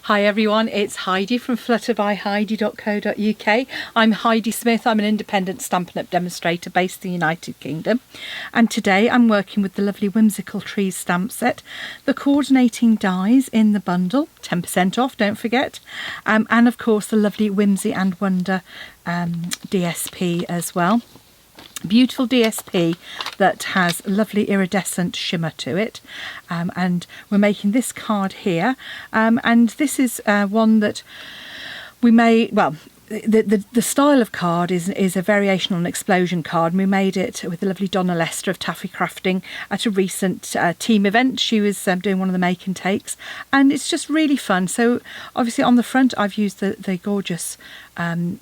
Hi everyone, it's Heidi from flutterbyheidi.co.uk. I'm Heidi Smith. I'm an independent Stampin' Up demonstrator based in the United Kingdom, and today I'm working with the lovely Whimsical Trees stamp set, the coordinating dies in the bundle, 10% off, don't forget, and of course the lovely Whimsy and Wonder DSP as well. Beautiful DSP that has lovely iridescent shimmer to it, and we're making this card here, and this is one that we made, well, the style of card is a variation on an explosion card, and we made it with the lovely Donna Lester of Taffy Crafting at a recent team event. She was doing one of the make and takes, and it's just really fun. So obviously on the front I've used the gorgeous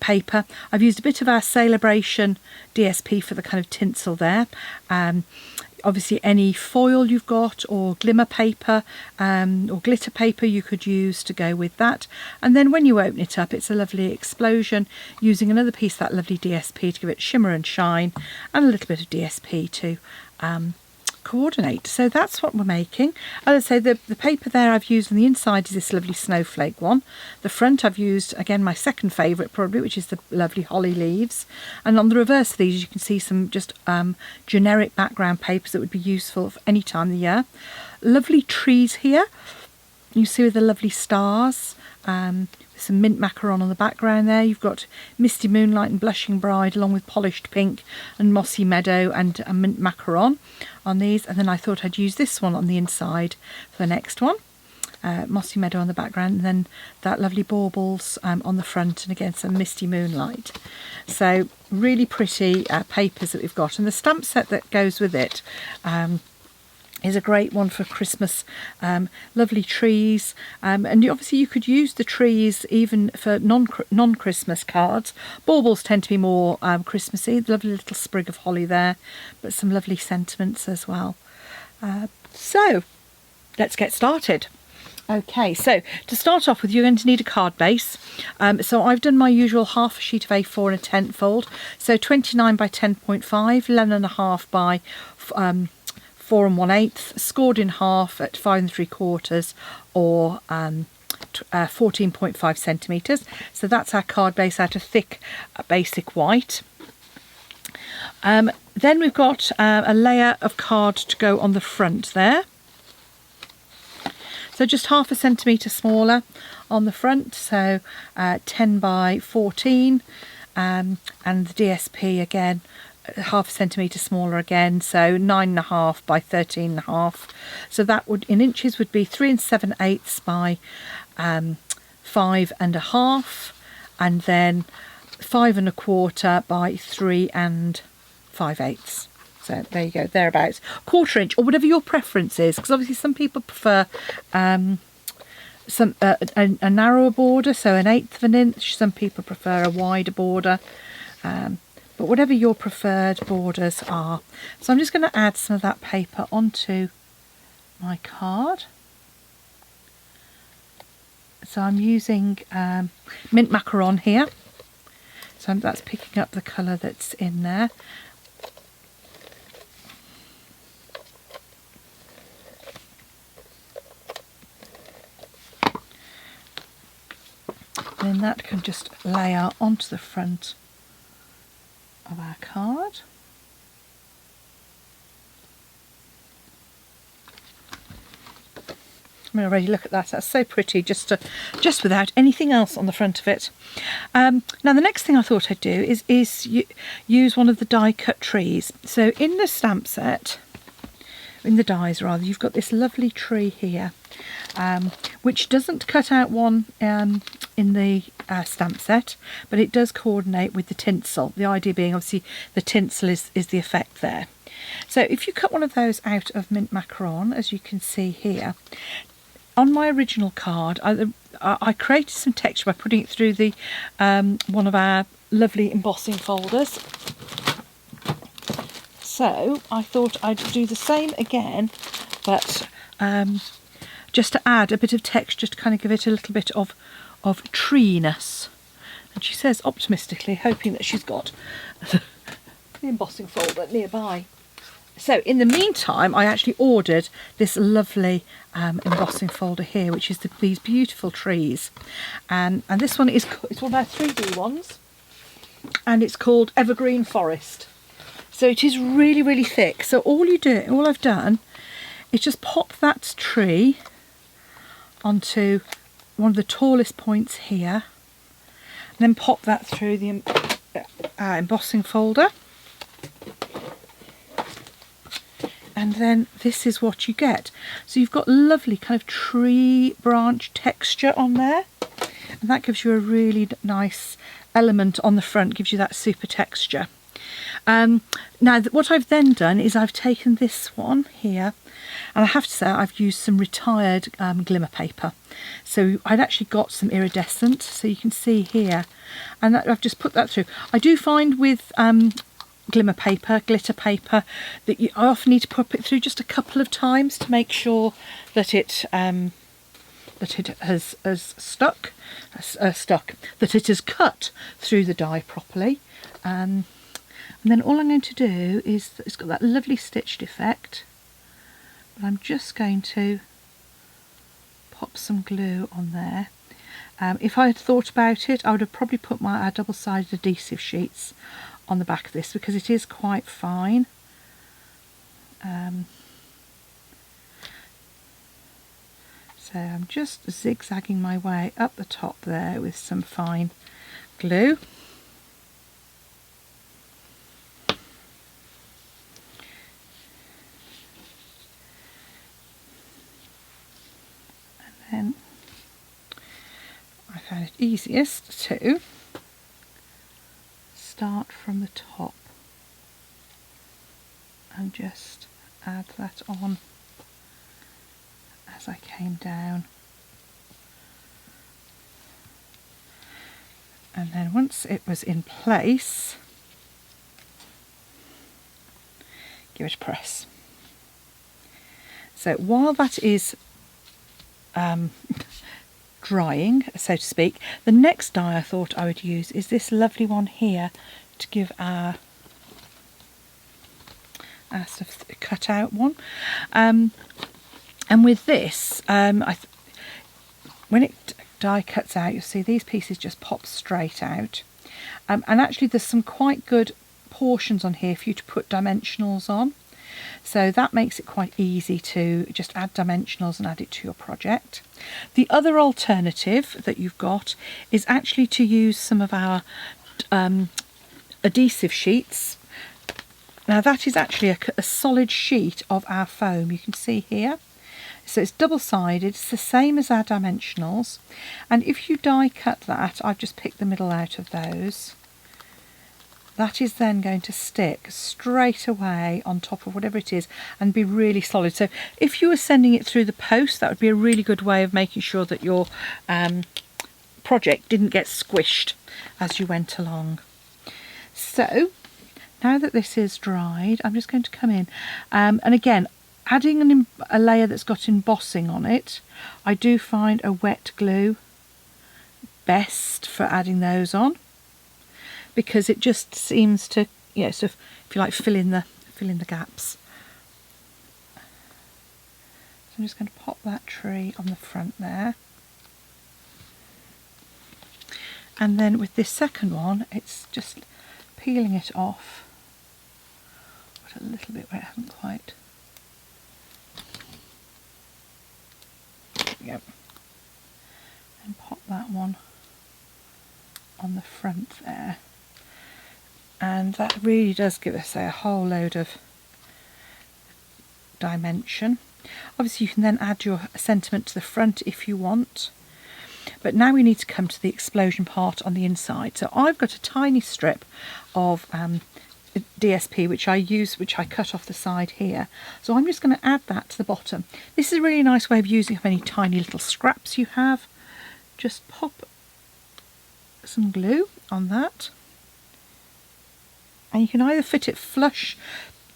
paper. I've used a bit of our Celebration DSP for the kind of tinsel there. Obviously any foil you've got or glimmer paper or glitter paper you could use to go with that, and then when you open it up it's a lovely explosion using another piece of that lovely DSP to give it shimmer and shine, and a little bit of DSP to coordinate. So that's what we're making. As I say, the paper there I've used on the inside is this lovely snowflake one. The front I've used, again, my second favourite probably, which is the lovely holly leaves, and on the reverse of these you can see some just generic background papers that would be useful for any time of the year. Lovely trees here, you see with the lovely stars, some mint macaron on the background there. You've got Misty Moonlight and Blushing Bride along with Polished Pink and Mossy Meadow and a mint macaron on these, and then I thought I'd use this one on the inside for the next one. Mossy Meadow on the background, and then that lovely baubles on the front, and again some Misty Moonlight. So really pretty papers that we've got, and the stamp set that goes with it is a great one for Christmas. Lovely trees, and obviously you could use the trees even for non-Christmas cards. Baubles tend to be more Christmassy. The lovely little sprig of holly there, but some lovely sentiments as well. So let's get started. Okay, so to start off with, you're going to need a card base. So I've done my usual half a sheet of A4 and a 10th fold, so 29 by 10.5, 11.5 by 4 1/8, scored in half at 5 3/4 or 14.5 centimetres. So that's our card base out of thick basic white. Then we've got a layer of card to go on the front there. So just half a centimetre smaller on the front, so 10 by 14, and the DSP again half a centimetre smaller again, so 9.5 by 13.5. So that would in inches would be 3 7/8 by 5.5, and then 5 1/4 by 3 5/8. So there you go, thereabouts. 1/4 inch or whatever your preference is, because obviously some people prefer a narrower border, so 1/8 of an inch. Some people prefer a wider border. But whatever your preferred borders are. So I'm just going to add some of that paper onto my card. So I'm using mint macaron here. So that's picking up the colour that's in there. And then that can just layer onto the front of our card. I mean, already look at that, that's so pretty, just without anything else on the front of it. Now the next thing I thought I'd do is use one of the die cut trees. So in the stamp set, in the dies rather, you've got this lovely tree here, which doesn't cut out one in the stamp set, but it does coordinate with the tinsel. The idea being obviously the tinsel is the effect there. So if you cut one of those out of mint macaron, as you can see here, on my original card I created some texture by putting it through the one of our lovely embossing folders. So I thought I'd do the same again, but just to add a bit of texture to kind of give it a little bit of treeness. And she says optimistically, hoping that she's got the embossing folder nearby. So in the meantime, I actually ordered this lovely embossing folder here, which is these beautiful trees. And this one is, it's one of our 3D ones, and it's called Evergreen Forest. So it is really, really thick. So all I've done is just pop that tree onto one of the tallest points here, and then pop that through the embossing folder. And then this is what you get. So you've got lovely kind of tree branch texture on there, and that gives you a really nice element on the front, gives you that super texture. Now what I've then done is I've taken this one here, and I have to say I've used some retired glimmer paper. So I'd actually got some iridescent, so you can see here, and I've just put that through. I do find with glitter paper, that I often need to pop it through just a couple of times to make sure that it has stuck, that it has cut through the die properly. And then all I'm going to do is, it's got that lovely stitched effect, but I'm just going to pop some glue on there. If I had thought about it, I would have probably put my double-sided adhesive sheets on the back of this, because it is quite fine. So I'm just zigzagging my way up the top there with some fine glue. And then I found it easiest to start from the top and just add that on as I came down, and then once it was in place, give it a press. So while that is drying, so to speak, the next die I thought I would use is this lovely one here to give our sort of cut out one. And with this, when it die cuts out, you'll see these pieces just pop straight out. And actually there's some quite good portions on here for you to put dimensionals on. So that makes it quite easy to just add dimensionals and add it to your project. The other alternative that you've got is actually to use some of our adhesive sheets. Now that is actually a solid sheet of our foam, you can see here. So it's double-sided, it's the same as our dimensionals, and if you die cut that, I've just picked the middle out of those, that is then going to stick straight away on top of whatever it is and be really solid. So if you were sending it through the post, that would be a really good way of making sure that your project didn't get squished as you went along. So now that this is dried, I'm just going to come in and again, adding a layer that's got embossing on it, I do find a wet glue best for adding those on, because it just seems to, so if you like, fill in the gaps. So I'm just going to pop that tree on the front there, and then with this second one, it's just peeling it off, but a little bit where it hasn't quite. Yep. And pop that one on the front there, and that really does give us a whole load of dimension. Obviously you can then add your sentiment to the front if you want, but now we need to come to the explosion part on the inside. So I've got a tiny strip of DSP which I cut off the side here, so I'm just going to add that to the bottom. This is a really nice way of using any tiny little scraps you have. Just pop some glue on that, and you can either fit it flush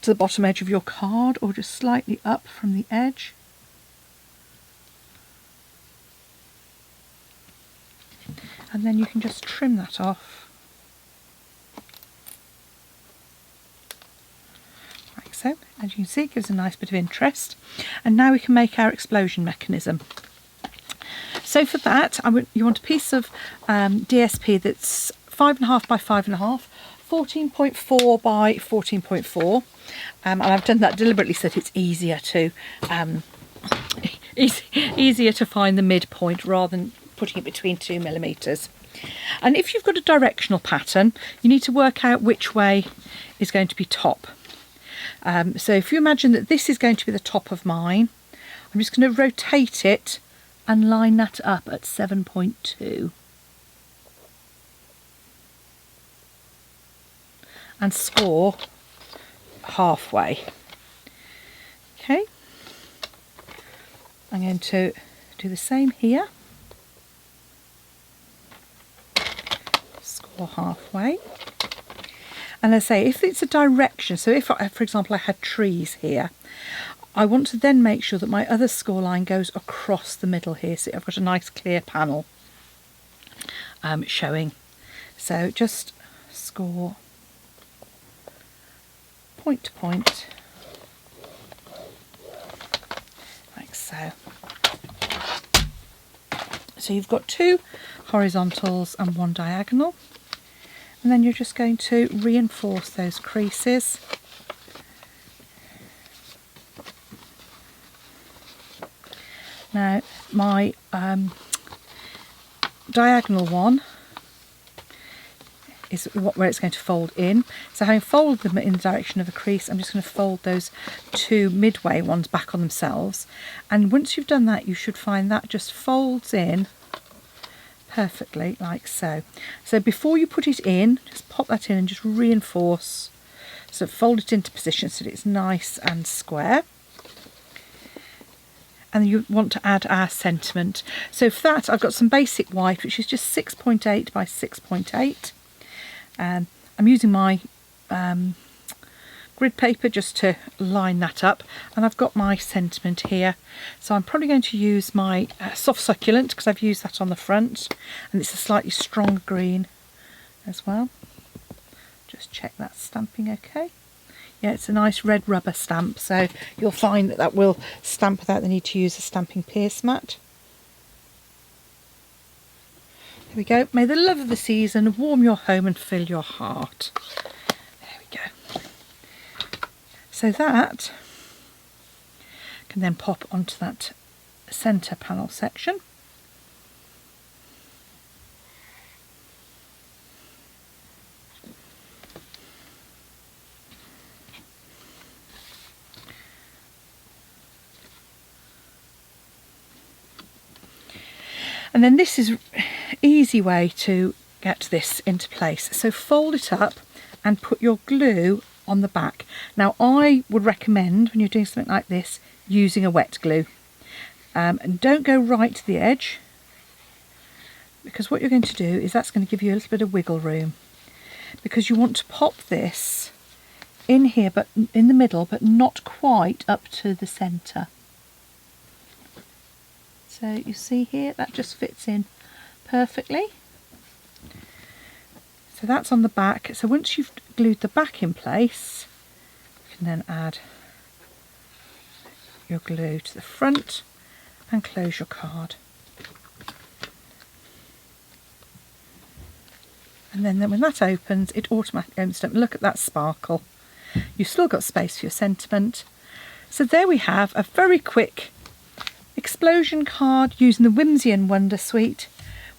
to the bottom edge of your card or just slightly up from the edge. And then you can just trim that off like so. As you can see, it gives a nice bit of interest. And now we can make our explosion mechanism. So for that, you want a piece of DSP that's 5.5 by 5.5, 14.4 by 14.4, and I've done that deliberately so that it's easier to easier to find the midpoint rather than putting it between 2mm. And if you've got a directional pattern, you need to work out which way is going to be top. So if you imagine that this is going to be the top of mine, I'm just going to rotate it and line that up at 7.2. And score halfway. Okay. I'm going to do the same here. Score halfway. And as I say, if it's a direction, so if, for example, I had trees here, I want to then make sure that my other score line goes across the middle here, so I've got a nice clear panel showing. So just score point to point, like so. So you've got 2 horizontals and 1 diagonal, and then you're just going to reinforce those creases. Now my diagonal one is where it's going to fold in. So having folded them in the direction of the crease, I'm just going to fold those 2 midway ones back on themselves. And once you've done that, you should find that just folds in perfectly, like so. So before you put it in, just pop that in and just reinforce. So fold it into position so that it's nice and square. And you want to add our sentiment. So for that, I've got some basic white, which is just 6.8 by 6.8. I'm using my grid paper just to line that up, and I've got my sentiment here. So I'm probably going to use my soft succulent because I've used that on the front, and it's a slightly stronger green as well. Just check that's stamping okay. Yeah, it's a nice red rubber stamp, so you'll find that that will stamp without the need to use a stamping pierce mat. There we go. May the love of the season warm your home and fill your heart. There we go. So that can then pop onto that centre panel section. And then this is an easy way to get this into place. So fold it up and put your glue on the back. Now I would recommend, when you're doing something like this, using a wet glue. And don't go right to the edge, because what you're going to do is that's going to give you a little bit of wiggle room, because you want to pop this in here, but in the middle, but not quite up to the centre. So you see here, that just fits in perfectly. So that's on the back. So once you've glued the back in place, you can then add your glue to the front and close your card. And then when that opens, it automatically opens up. Look at that sparkle. You've still got space for your sentiment. So there we have a very quick explosion card using the Whimsy and Wonder suite,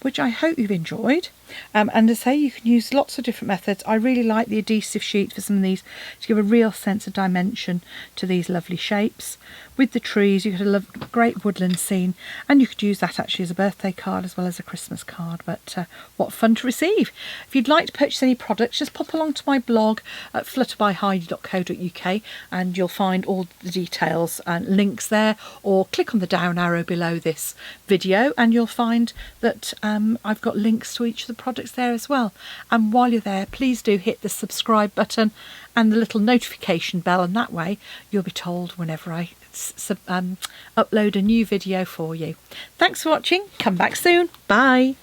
which I hope you've enjoyed. And as I say, you can use lots of different methods. I really like the adhesive sheet for some of these to give a real sense of dimension to these lovely shapes. With the trees, you could have a great woodland scene, and you could use that actually as a birthday card as well as a Christmas card. But what fun to receive. If you'd like to purchase any products, just pop along to my blog at flutterbyheidi.co.uk and you'll find all the details and links there, or click on the down arrow below this video and you'll find that I've got links to each of the products there as well. And while you're there, please do hit the subscribe button and the little notification bell, and that way you'll be told whenever I upload a new video for you. Thanks for watching. Come back soon. Bye.